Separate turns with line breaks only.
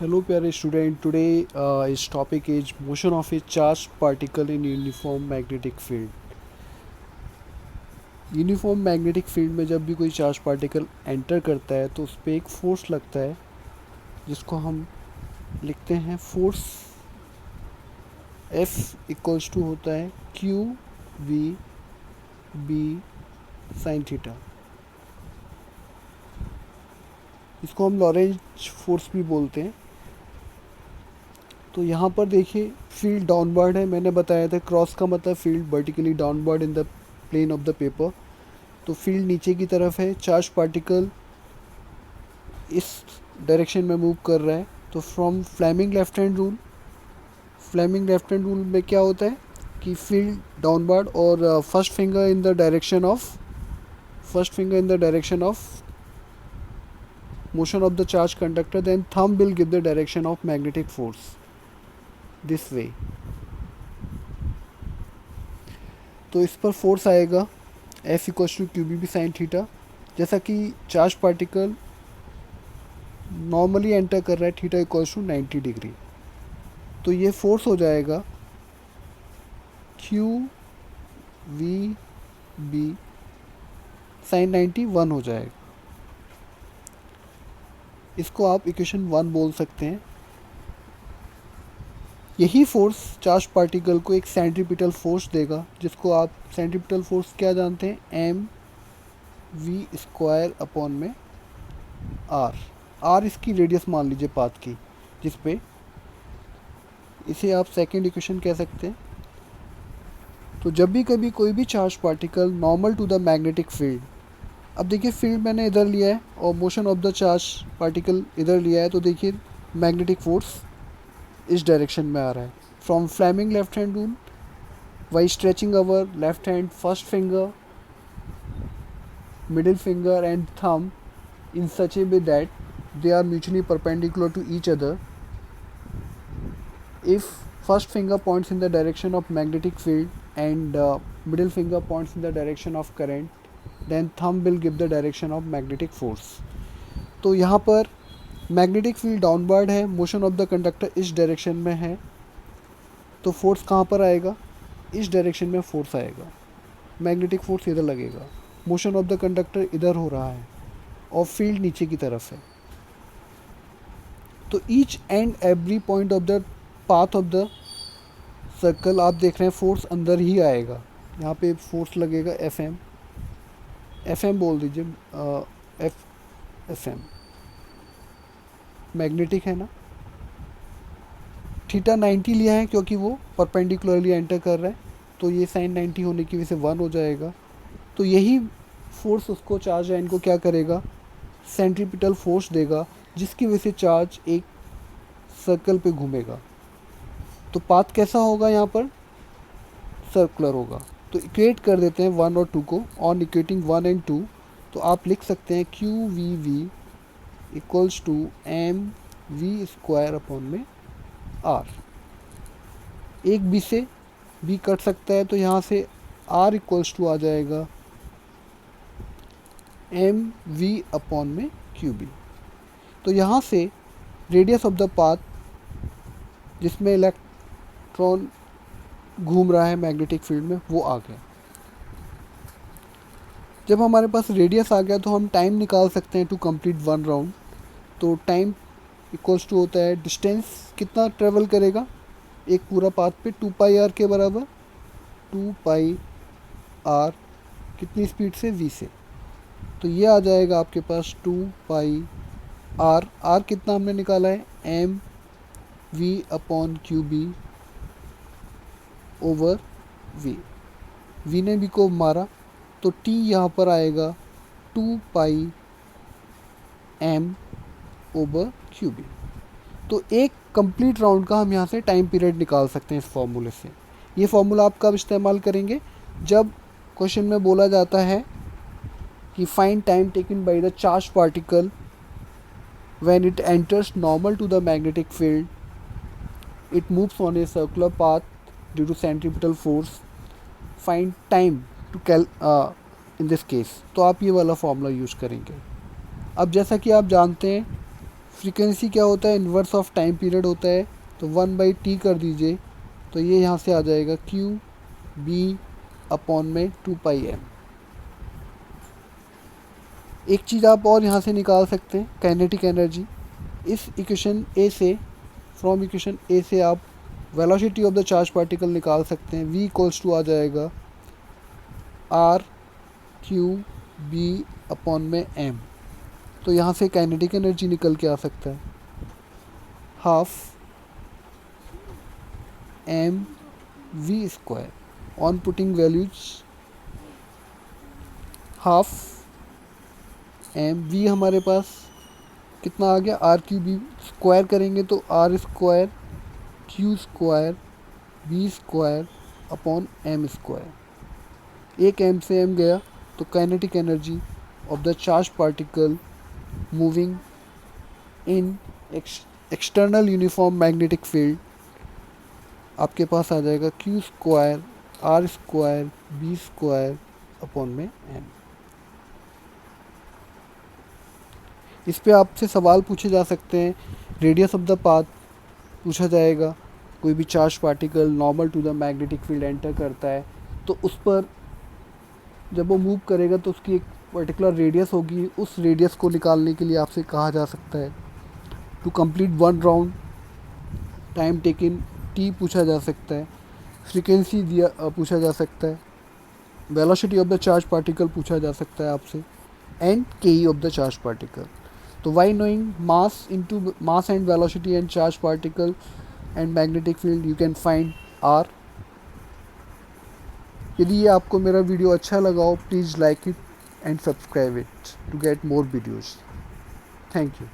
Hello, प्यारे student. Today इस topic is motion of A charge particle in uniform magnetic field. Uniform magnetic field में जब भी कोई चार्ज पार्टिकल एंटर करता है तो उस पर एक फोर्स लगता है जिसको हम लिखते हैं फोर्स F इक्वल्स टू होता है q v B sine theta. इसको हम लॉरेंज फोर्स भी बोलते हैं. तो यहाँ पर देखिए फील्ड डाउनवर्ड है. मैंने बताया था क्रॉस का मतलब field vertically downward in the plane of the paper. तो फील्ड नीचे की तरफ है. चार्ज पार्टिकल इस डायरेक्शन में मूव कर रहा है. तो from Fleming left hand rule में क्या होता है कि फील्ड डाउनवर्ड और first finger in the direction of motion of the charge conductor, then thumb will give the direction of magnetic force this way. तो इस पर फोर्स आएगा F equals to q B sine theta. जैसा कि charge particle normally enter कर रहा है theta equals to 90 degree. तो ये फोर्स हो जाएगा क्यू वी बी साइन 90 1 हो जाएगा. इसको आप इक्वेशन 1 बोल सकते हैं. यही फोर्स चार्ज पार्टिकल को एक सेंट्रीपिटल फोर्स देगा जिसको आप सेंट्रीपिटल फोर्स क्या जानते हैं, एम वी स्क्वायर अपॉन में आर इसकी रेडियस मान लीजिए पाथ की, जिस पे इसे आप सेकंड इक्वेशन कह सकते हैं. तो जब भी कभी कोई भी charge particle normal to the magnetic field, अब देखिए फील्ड मैंने इधर लिया है और motion of the charge particle इधर लिया है. तो देखिए मैग्नेटिक फोर्स इस डायरेक्शन में आ रहा है. From Fleming left hand rule, by stretching our left hand first finger, middle finger and thumb in such a way that they are mutually perpendicular to each other. If first finger points in the direction of magnetic field and middle finger points in the direction of current, then thumb will give the direction of magnetic force. तो यहाँ पर magnetic field downward है, motion of the conductor इस direction में है. तो force कहाँ पर आएगा, इस डायरेक्शन में फोर्स आएगा. मैग्नेटिक फोर्स इधर लगेगा, मोशन ऑफ द कंडक्टर इधर हो रहा है और फील्ड नीचे की तरफ है. तो each and every point of the path of the circle आप देख रहे हैं फोर्स अंदर ही आएगा. यहाँ पे फोर्स लगेगा एफ एम बोल दीजिए, एफ एम मैग्नेटिक है ना. थीटा 90 लिया है क्योंकि वो परपेंडिकुलरली एंटर कर रहा है. तो ये साइन 90 होने की वजह से 1 हो जाएगा. तो यही फोर्स उसको चार्ज लाइन को क्या करेगा, सेंट्रीपिटल फोर्स देगा, जिसकी वजह से चार्ज एक सर्कल पे घूमेगा. तो पाथ कैसा होगा, यहाँ पर सर्कुलर होगा. तो इक्वेट कर देते हैं 1 और 2 को. ऑन इक्वेटिंग 1 एंड 2 तो आप लिख सकते हैं q v v equals to m v square upon में आर. एक बी से बी कट सकता है तो यहाँ से आर इक्वल्स टू आ जाएगा एम वी अपॉन में क्यू बी. तो यहाँ से रेडियस ऑफ द पाथ जिसमें इलेक्ट्रॉन घूम रहा है मैग्नेटिक फील्ड में वो आ गया. जब हमारे पास रेडियस आ गया तो हम टाइम निकाल सकते हैं टू कंप्लीट 1 राउंड. तो टाइम इक्वल्स टू होता है डिस्टेंस कितना ट्रेवल करेगा एक पूरा पाथ पे, 2 पाई आर के बराबर. 2 पाई आर कितनी स्पीड से, v से. तो ये आ जाएगा आपके पास 2 पाई आर कितना हमने निकाला है, m v upon q B over v ने बी को मारा तो टी यहाँ पर आएगा 2 pi m over q B. तो एक कंप्लीट राउंड का हम यहाँ से टाइम पीरियड निकाल सकते हैं इस फॉर्मूले से. ये फॉर्मूला आप कब इस्तेमाल करेंगे, जब क्वेश्चन में बोला जाता है कि find time taken by the charge particle when it enters normal to the magnetic field, it moves on a circular path due to centripetal force. Find time to in this case. तो आप ये वाला formula use करेंगे. अब जैसा कि आप जानते हैं फ्रीक्वेंसी क्या होता है, इन्वर्स ऑफ टाइम पीरियड होता है, तो 1/t कर दीजिए, तो ये यहाँ से आ जाएगा क्यू बी अपॉन में 2πm। एक चीज़ आप और यहाँ से निकाल सकते हैं, काइनेटिक एनर्जी। इस इक्वेशन ए से, फ्रॉम इक्वेशन ए से आप velocity of the charge particle निकाल सकते हैं। v इक्वल्स टू आ जाएगा आर क्यू बी अपॉन में m। तो यहाँ से काइनेटिक एनर्जी निकल के आ सकता है half m v square. On putting values, half m v हमारे पास कितना आ गया, आर क्यू बी स्क्वायर करेंगे तो r square q square B square upon m square. एक एम से एम गया, तो kinetic energy of the charge particle moving in external uniform magnetic field आपके पास आ जाएगा q square r square B square upon में एम। इस पे आपसे सवाल पूछे जा सकते हैं, रेडियस ऑफ द पाथ पूछा जाएगा। कोई भी charge particle normal to the magnetic field enter करता है, तो उस पर जब वो मूव करेगा तो उसकी एक पर्टिकुलर रेडियस होगी। उस रेडियस को निकालने के लिए आपसे कहा जा सकता है to complete one round time taken T पूछा जा सकता है, फ्रीक्वेंसी दिया पूछा जा सकता है, velocity of the charge particle पूछा जा सकता है आपसे, and K of the charge particle. तो by knowing mass into mass and velocity and charge particle and magnetic field you can find r. यदि ये आपको मेरा वीडियो अच्छा लगा हो, please like it and subscribe it to get more videos. Thank you.